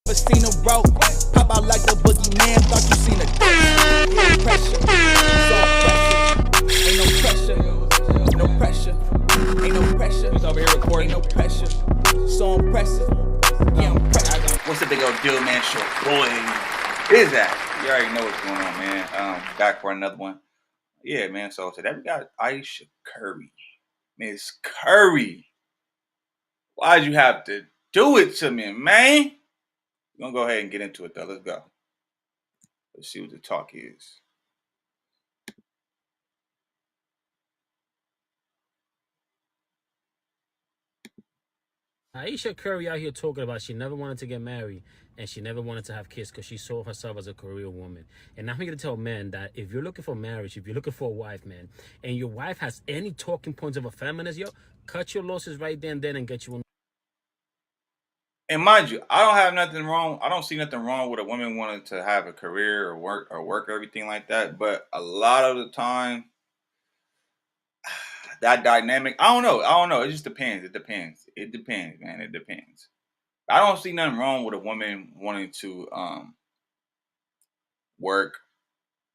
Never seen a rope pop out like the boogeyman. Thought you seen a pressure. So pressure. Ain't no pressure. No pressure. Ain't no pressure. He's over here recording. Ain't no pressure. So impressive. Yeah, I'm pressure. What's the big old deal, man? Show boy. Is that? You already know what's going on, man. Back for another one. Yeah, man. So today we got Ayesha Curry. Miss Curry. Why'd you have to do it to me, man? We're gonna go ahead and get into it though. Let's go. Let's see what the talk is. Ayesha Curry out here talking about she never wanted to get married and she never wanted to have kids because she saw herself as a career woman. And I'm here to tell men that if you're looking for marriage, if you're looking for a wife, man, and your wife has any talking points of a feminist, cut your losses right then and get you. And mind you, I don't have nothing wrong. I don't see nothing wrong with a woman wanting to have a career or work or everything like that. But a lot of the time, that dynamic, I don't know. It just depends. It depends, man. It depends. I don't see nothing wrong with a woman wanting to work,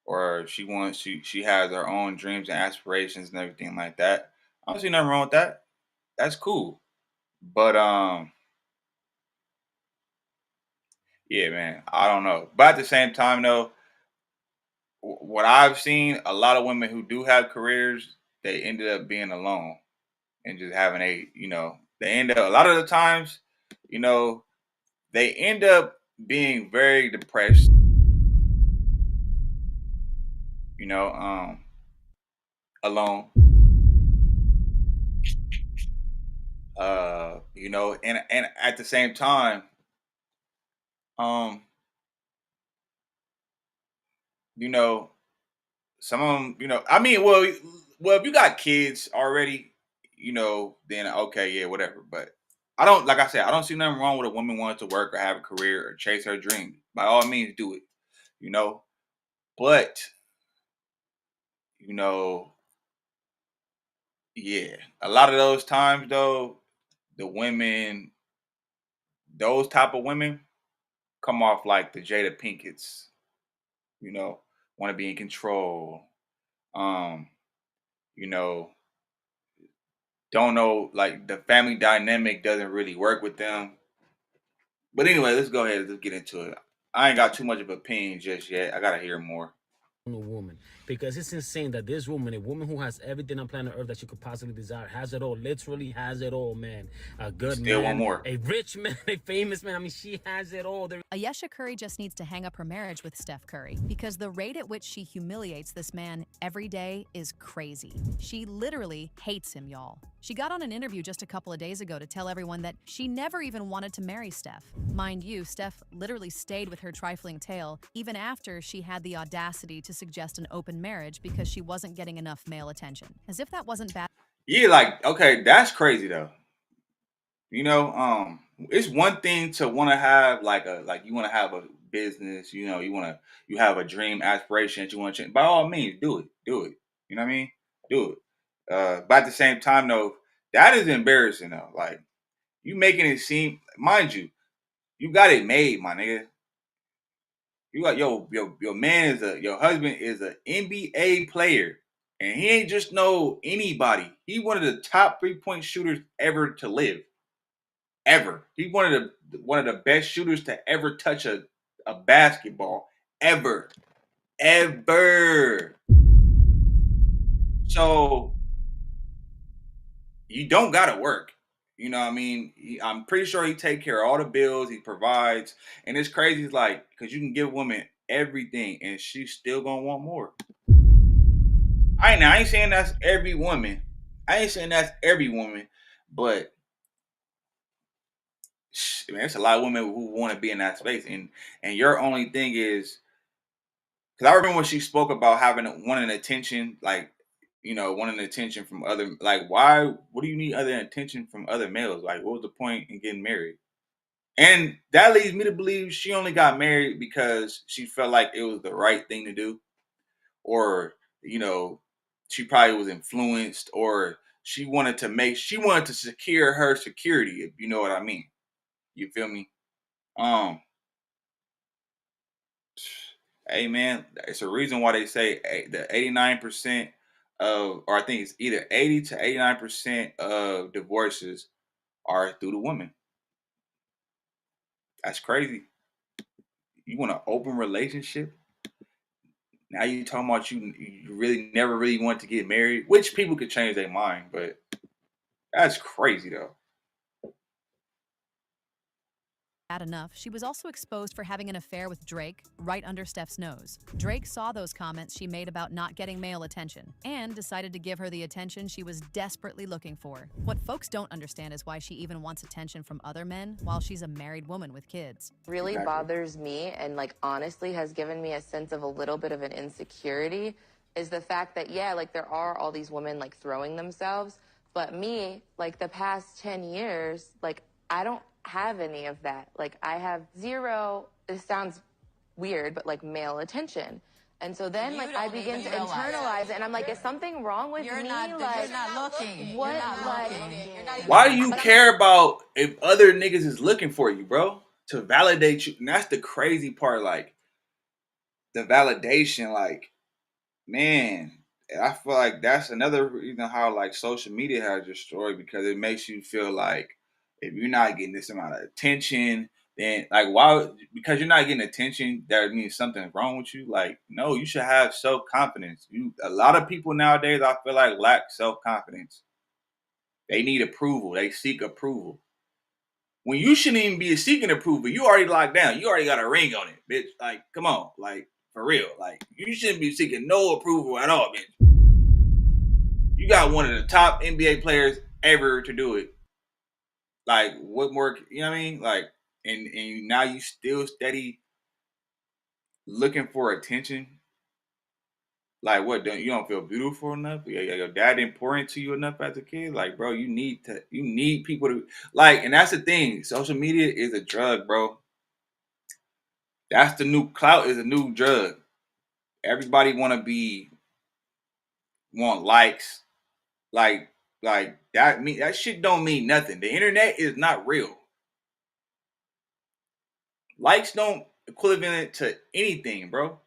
or she has her own dreams and aspirations and everything like that. I don't see nothing wrong with that. That's cool. But yeah, man, I don't know. But at the same time though, what I've seen, a lot of women who do have careers, they ended up being alone and just having they end up a lot of the times, you know, they end up being very depressed, you know, alone. And at the same time, um, you know, some of them, I mean, well, if you got kids already, then okay, yeah, whatever. But I don't, like I said, I don't see nothing wrong with a woman wanting to work or have a career or chase her dream. By all means, do it, you know. But you know, yeah, a lot of those times though, the women, those type of women, come off like the Jada Pinkett's, want to be in control. Um, you know, don't know, like the family dynamic doesn't really work with them. But anyway, let's go ahead and let's get into it. I ain't got too much of an opinion just yet. I gotta hear more. A woman, because it's insane that this woman, a woman who has everything on planet Earth that you could possibly desire, has it all, literally has it all, man. A good Still man, one more. a rich man, a famous man. I mean, she has it all. Ayesha Curry just needs to hang up her marriage with Steph Curry because the rate at which she humiliates this man every day is crazy. She literally hates him, y'all. She got on an interview just a couple of days ago to tell everyone that she never even wanted to marry Steph. Mind you, Steph literally stayed with her trifling tale even after she had the audacity to suggest an open marriage because she wasn't getting enough male attention. As if that wasn't bad. Yeah, like, okay, that's crazy though. It's one thing to want to have like you want to have a business, you have a dream aspiration that you want to change. By all means, do it. Do it. You know what I mean? Do it. But at the same time though, that is embarrassing though. Like, you making it seem, mind you, you got it made, my nigga. You got your man is your husband is an NBA player, and he ain't just no anybody. He one of the top 3-point shooters ever to live, ever. He one of the best shooters to ever touch a basketball, ever, ever. So you don't gotta work. You know what I mean? I'm pretty sure he take care of all the bills. He provides, and it's crazy. It's like, because you can give a woman everything, and she's still gonna want more. I ain't saying that's every woman. I ain't saying that's every woman, but man, there's a lot of women who want to be in that space, and your only thing is, because I remember when she spoke about wanting attention, like, wanting attention from other, like, why? What do you need other attention from other males? Like, what was the point in getting married? And that leads me to believe she only got married because she felt like it was the right thing to do, or she probably was influenced, or she wanted to secure her security, if you know what I mean. You feel me? Um, Hey man, it's a reason why they say the 89% of, or I think it's either 80 to 89% of divorces are through the woman. That's crazy. You want an open relationship? Now you talking about you really never really want to get married, which people could change their mind, but that's crazy though. Bad enough, she was also exposed for having an affair with Drake right under Steph's nose. Drake saw those comments she made about not getting male attention and decided to give her the attention she was desperately looking for. What folks don't understand is why she even wants attention from other men while she's a married woman with kids. Really Exactly. bothers me and like honestly has given me a sense of a little bit of an insecurity is the fact that yeah, like there are all these women like throwing themselves, but me, like the past 10 years, like I don't have any of that. Like I have zero, this sounds weird, but like male attention. And so then like I begin to internalize it and I'm like, is something wrong with me? You're Like not looking. what You're not like looking. You're not even Why do you care about if other niggas is looking for you, bro? To validate you. And that's the crazy part, like the validation, like, man, I feel like that's another reason how like social media has destroyed, because it makes you feel like if you're not getting this amount of attention, then like why, because you're not getting attention, that means something's wrong with you. Like, no, you should have self-confidence. A lot of people nowadays I feel like lack self-confidence. They need approval. They seek approval. When you shouldn't even be seeking approval, you already locked down. You already got a ring on it, bitch. Like, come on, like for real. Like, you shouldn't be seeking no approval at all, bitch. You got one of the top NBA players ever to do it. Like, what more? You know what I mean? Like, and now you still steady looking for attention. Like, what? You don't feel beautiful enough? Your dad didn't pour into you enough as a kid? Like, bro, you need people to like. And that's the thing. Social media is a drug, bro. That's the new clout, is a new drug. Everybody want likes, like that shit don't mean nothing. The internet is not real. Likes don't equivalent to anything, bro.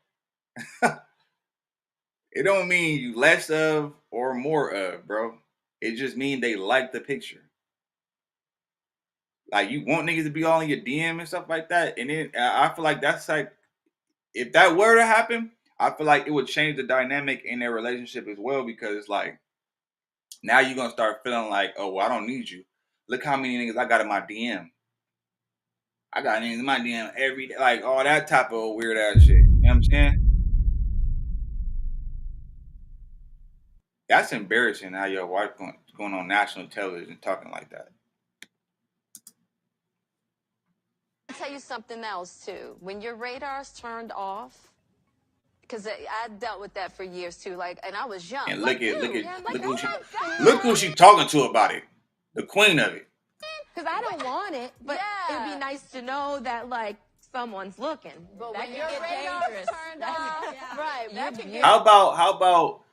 It don't mean you less of or more of, bro. It just means they like the picture. Like, you want niggas to be all in your DM and stuff like that, and then I feel like that's like, if that were to happen, I feel like it would change the dynamic in their relationship as well, because it's like now you're gonna start feeling like, oh, well, I don't need you. Look how many niggas I got in my DM. I got niggas in my DM every day, like all that type of weird ass shit. You know what I'm saying? That's embarrassing how your wife going on national television talking like that. I'll tell you something else too. When your radar's turned off, because I dealt with that for years too. Like, and I was young. And like look who she talking to about it. The queen of it. because I don't want it, but Yeah. it'd be nice to know that like someone's looking. But That when can your get radar's dangerous. turned off, right? That can get How about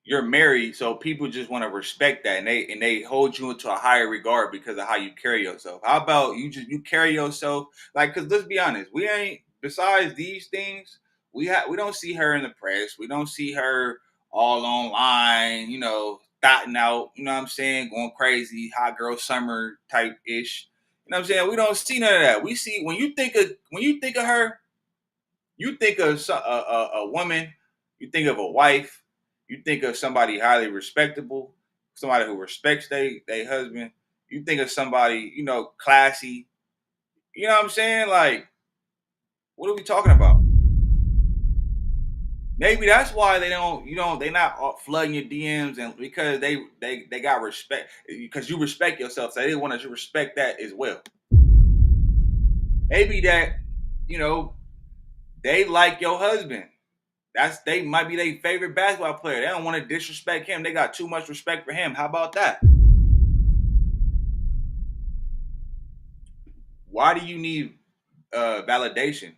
you're married, so people just want to respect that, and they hold you into a higher regard because of how you carry yourself. How about you carry yourself like, because let's be honest, we ain't, besides these things, we don't see her in the press, we don't see her all online, thotting out, you know what I'm saying, going crazy, hot girl summer type ish. You know what I'm saying? We don't see none of that. We see, when you think of her, you think of a woman, you think of a wife, you think of somebody highly respectable, somebody who respects they husband. You think of somebody, classy. You know what I'm saying? Like, what are we talking about? Maybe that's why they not flooding your DMs, and because they got respect, because you respect yourself, so they want to respect that as well. Maybe that, they like your husband. They might be their favorite basketball player. They don't want to disrespect him. They got too much respect for him. How about that? Why do you need validation?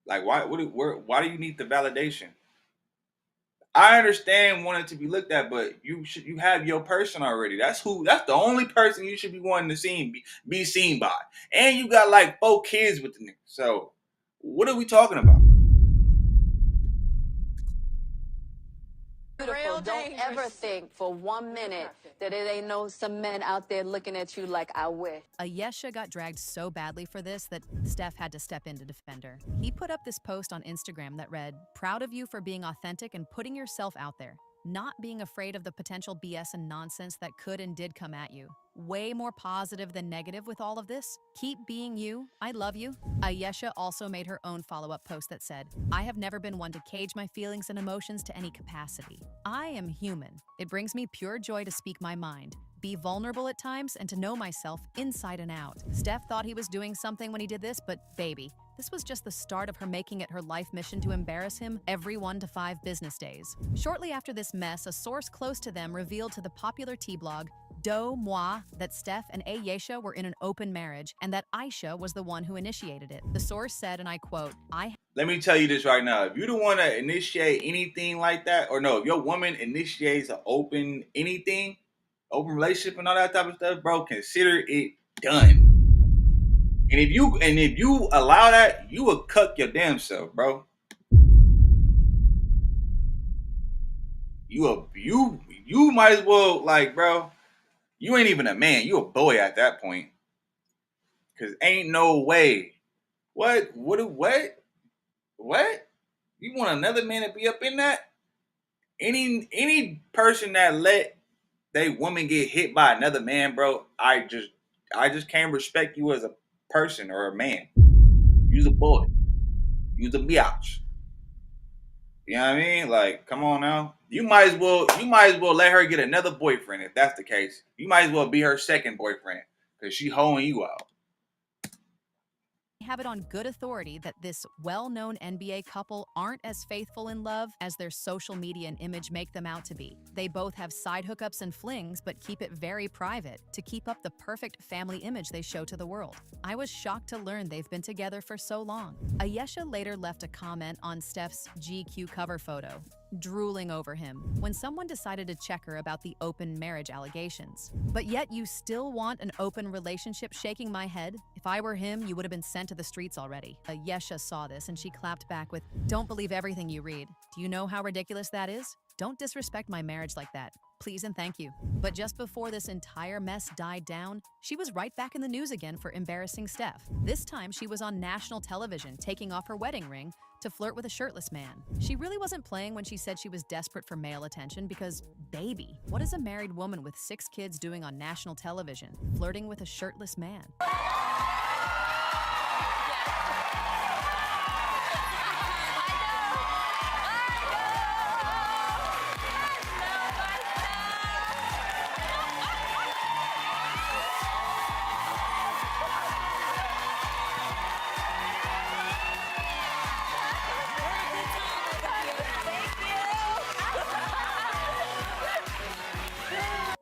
Like, why do you need the validation? I understand wanting to be looked at, but you have your person already. That's the only person you should be wanting to be seen by. And you got like 4 kids with the nigga. So what are we talking about? Beautiful. Don't ever think for 1 minute that it ain't some men out there looking at you like I wish. Ayesha got dragged so badly for this that Steph had to step in to defend her. He put up this post on Instagram that read, "Proud of you for being authentic and putting yourself out there, not being afraid of the potential BS and nonsense that could and did come at you. Way more positive than negative with all of this. Keep being you. I love you." Ayesha also made her own follow-up post that said, "I have never been one to cage my feelings and emotions to any capacity. I am human. It brings me pure joy to speak my mind, be vulnerable at times, and to know myself inside and out." Steph thought he was doing something when he did this, but baby, this was just the start of her making it her life mission to embarrass him every 1 to 5 business days. Shortly after this mess, a source close to them revealed to the popular tea blog Do Moi that Steph and Ayesha were in an open marriage and that Ayesha was the one who initiated it. The source said, and I quote, Let me tell you this right now. If you don't want to initiate anything like that, or no, if your woman initiates an open relationship and all that type of stuff, bro, consider it done. And if you allow that, you will cuck your damn self, bro. You might as well, like, bro, you ain't even a man. You a boy at that point. Cause ain't no way. What? You want another man to be up in that? Any person that let they woman get hit by another man, bro, I just can't respect you as a person or a man. You's a boy. You's a biatch. You know what I mean? Like, come on now. You might as well let her get another boyfriend if that's the case. You might as well be her second boyfriend because she hoeing you out. have it on good authority that this well-known NBA couple aren't as faithful in love as their social media and image make them out to be. They both have side hookups and flings, but keep it very private to keep up the perfect family image they show to the world. I was shocked to learn they've been together for so long. Ayesha later left a comment on Steph's GQ cover photo, drooling over him when someone decided to check her about the open marriage allegations. "But yet you still want an open relationship?" Shaking my head. "If I were him, you would have been sent to the streets already." Ayesha saw this and she clapped back with, "Don't believe everything you read. Do you know how ridiculous that is? Don't disrespect my marriage like that. Please and thank you." But just before this entire mess died down, she was right back in the news again for embarrassing Steph. This time she was on national television taking off her wedding ring to flirt with a shirtless man. She really wasn't playing when she said she was desperate for male attention because, baby, what is a married woman with 6 kids doing on national television, flirting with a shirtless man?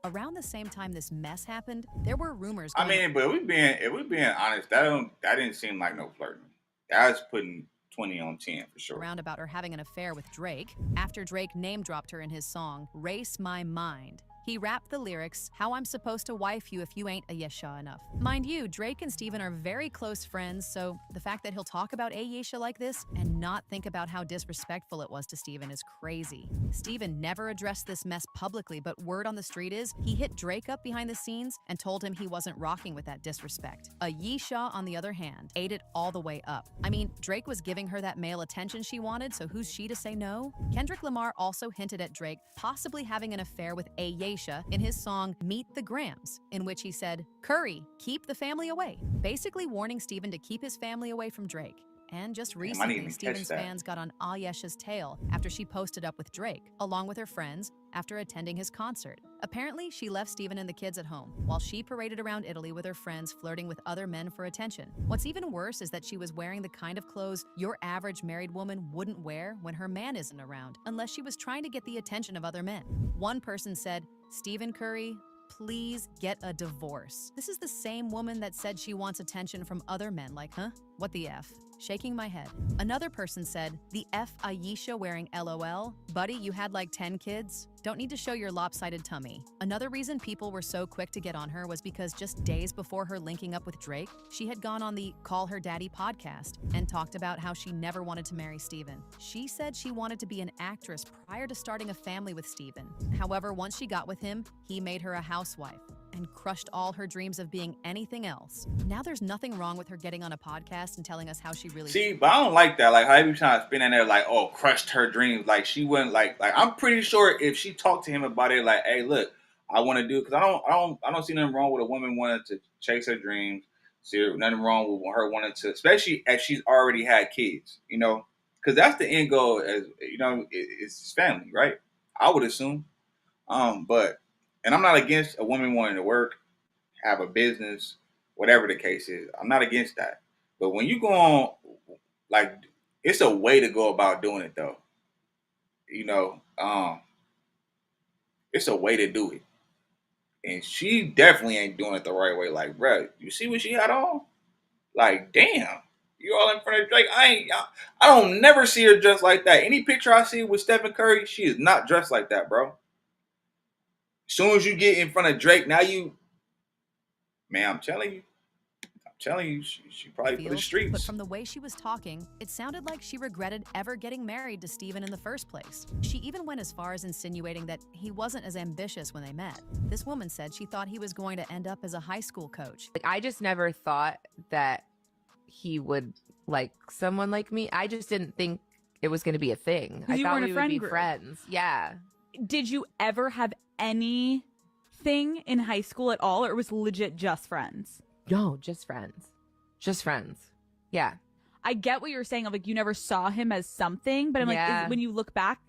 Around the same time this mess happened, there were rumors going— I mean, but if we being honest, that didn't seem like no flirting. That was putting 20 on 10 for sure. around about her having an affair with Drake after Drake name-dropped her in his song, Race My Mind. He rapped the lyrics, "How I'm supposed to wife you if you ain't Ayesha enough." Mind you, Drake and Steven are very close friends, so the fact that he'll talk about Ayesha like this and not think about how disrespectful it was to Steven is crazy. Steven never addressed this mess publicly, but word on the street is he hit Drake up behind the scenes and told him he wasn't rocking with that disrespect. Ayesha, on the other hand, ate it all the way up. I mean, Drake was giving her that male attention she wanted, so who's she to say no? Kendrick Lamar also hinted at Drake possibly having an affair with Ayesha in his song Meet the Grams, in which he said, "Curry, keep the family away," basically warning Steven to keep his family away from Drake. And just recently, Steven's fans got on Ayesha's tail after she posted up with Drake, along with her friends, after attending his concert. Apparently, she left Steven and the kids at home, while she paraded around Italy with her friends flirting with other men for attention. What's even worse is that she was wearing the kind of clothes your average married woman wouldn't wear when her man isn't around, unless she was trying to get the attention of other men. One person said, "Stephen Curry, please get a divorce." This is the same woman that said she wants attention from other men, like, huh? What the F? Shaking my head. Another person said, "The F Ayesha wearing LOL? Buddy, you had like 10 kids? Don't need to show your lopsided tummy. Another reason people were so quick to get on her was because just days before her linking up with Drake, she had gone on the Call Her Daddy podcast and talked about how she never wanted to marry Steven. She said she wanted to be an actress prior to starting a family with Steven. However, once she got with him, he made her a housewife and crushed all her dreams of being anything else. Now there's nothing wrong with her getting on a podcast and telling us how she really See, but I don't like that. Like how you trying to spin in there like, oh, crushed her dreams. Like she wouldn't like I'm pretty sure if she talked to him about it, like, hey, look, I want to do, because I don't see nothing wrong with a woman wanting to chase her dreams. See nothing wrong with her wanting to, especially if she's already had kids, you know, because that's the end goal. As you know, it's family, right? I would assume. But and I'm not against a woman wanting to work, have a business, whatever the case is. I'm not against that. But when you go on, like, it's a way to go about doing it, though. You know, it's a way to do it. And she definitely ain't doing it the right way. Like, bruh, you see what she had on? Like, damn. You all in front of Drake. I don't never see her dressed like that. Any picture I see with Stephen Curry, she is not dressed like that, bro. As soon as you get in front of Drake, now man, I'm telling you, she probably for the streets. But from the way she was talking, it sounded like she regretted ever getting married to Steven in the first place. She even went as far as insinuating that he wasn't as ambitious when they met. This woman said she thought he was going to end up as a high school coach. Like, I just never thought that he would like someone like me. I just didn't think it was going to be a thing. I thought we would be friends. Yeah. Did you ever have anything in high school at all, or it was legit just friends? No, just friends. Just friends. Yeah. I get what you're saying of like you never saw him as something, but I'm like, when you look back,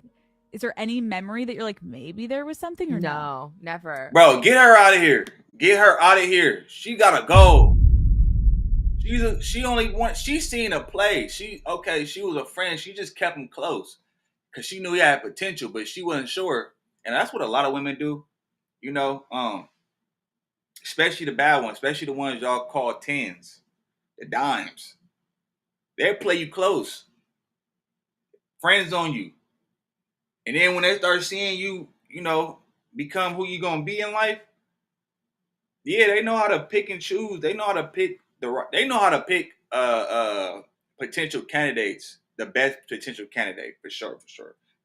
is there any memory that you're like, maybe there was something or no? Never. Bro, get her out of here. Get her out of here. She gotta go. She's seen a play. She was a friend. She just kept him close because she knew he had potential, but she wasn't sure. And that's what a lot of women do, you know. Especially the bad ones, especially the ones y'all call tens, the dimes. They'll play you close, friends on you. And then when they start seeing you, you know, become who you gonna be in life, yeah, they know how to pick and choose. They know how to pick potential candidates, the best potential candidate for sure.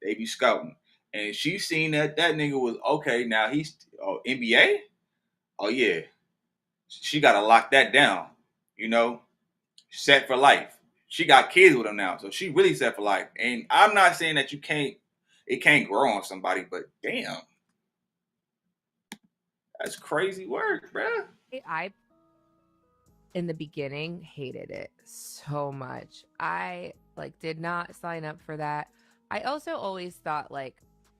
They be scouting. And she seen that nigga was okay. Now he's NBA. Oh yeah, she gotta lock that down. You know, set for life. She got kids with him now, so she really set for life. And I'm not saying that it can't grow on somebody, but damn, that's crazy work, bruh. I in the beginning hated it so much. I did not sign up for that. I also always thought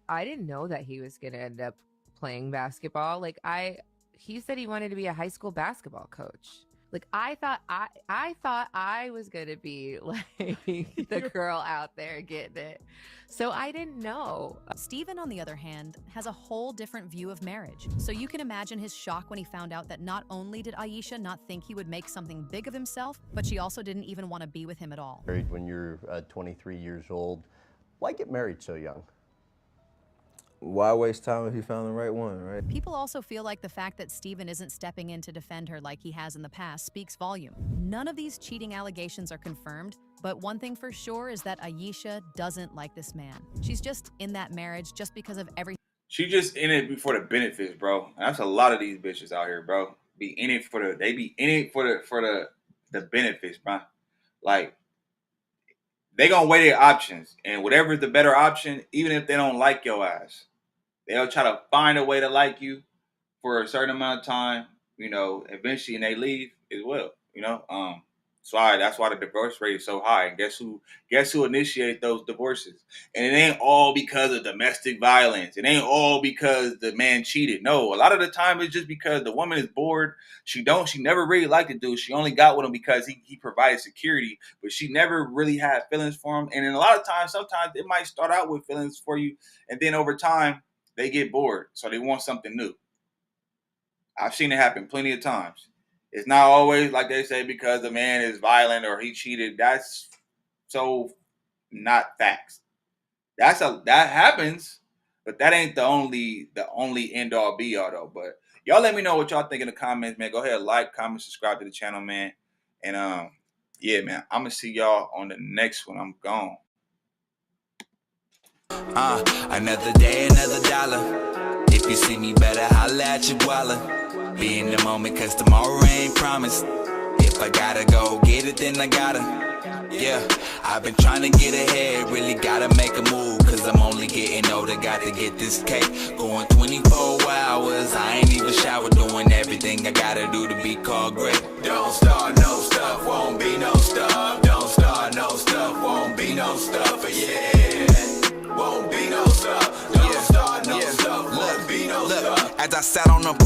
I didn't know that he was gonna end up playing basketball. He said he wanted to be a high school basketball coach. I thought I was gonna be the girl out there getting it. So I didn't know. Steven, on the other hand, has a whole different view of marriage. So you can imagine his shock when he found out that not only did Ayesha not think he would make something big of himself, but she also didn't even want to be with him at all. Married when you're 23 years old. Why get married so young? Why waste time if you found the right one, right? People also feel like the fact that Steven isn't stepping in to defend her like he has in the past speaks volume. None of these cheating allegations are confirmed, but one thing for sure is that Ayesha doesn't like this man. She's just in that marriage just because of everything. She just in it for the benefits, bro. And that's a lot of these bitches out here, bro. They be in it for the benefits, bro. They gonna weigh their options, and whatever's the better option, even if they don't like your ass, they'll try to find a way to like you for a certain amount of time, you know, eventually, and they leave as well, you know. That's why the divorce rate is so high. And guess who initiate those divorces? And it ain't all because of domestic violence. It ain't all because the man cheated. No, a lot of the time it's just because the woman is bored. She never really liked the dude. She only got with him because he provided security, but she never really had feelings for him. And then a lot of times, sometimes it might start out with feelings for you, and then over time they get bored, so they want something new. I've seen it happen plenty of times. It's not always like they say because the man is violent or he cheated. That's so not facts. That happens, But that ain't the only end all be all though. But y'all let me know what y'all think in the comments, man. Go ahead, like, comment, subscribe to the channel, man. And yeah, man, I'm gonna see y'all on the next one. I'm gone. Another day, another dollar. If you see me, better holla at your guala. Be in the moment, cause tomorrow ain't promised. If I gotta go get it, then I gotta. Yeah, I've been trying to get ahead, really gotta make a move, cause I'm only getting older, got to get this cake. Going 24 hours, I ain't even showered, doing everything I gotta do to be called great. Don't start no stuff, won't be no stuff. Don't start no stuff, won't be no stuff, yeah. Won't be no stuff, don't start no stuff, won't be no stuff. As I sat on the park.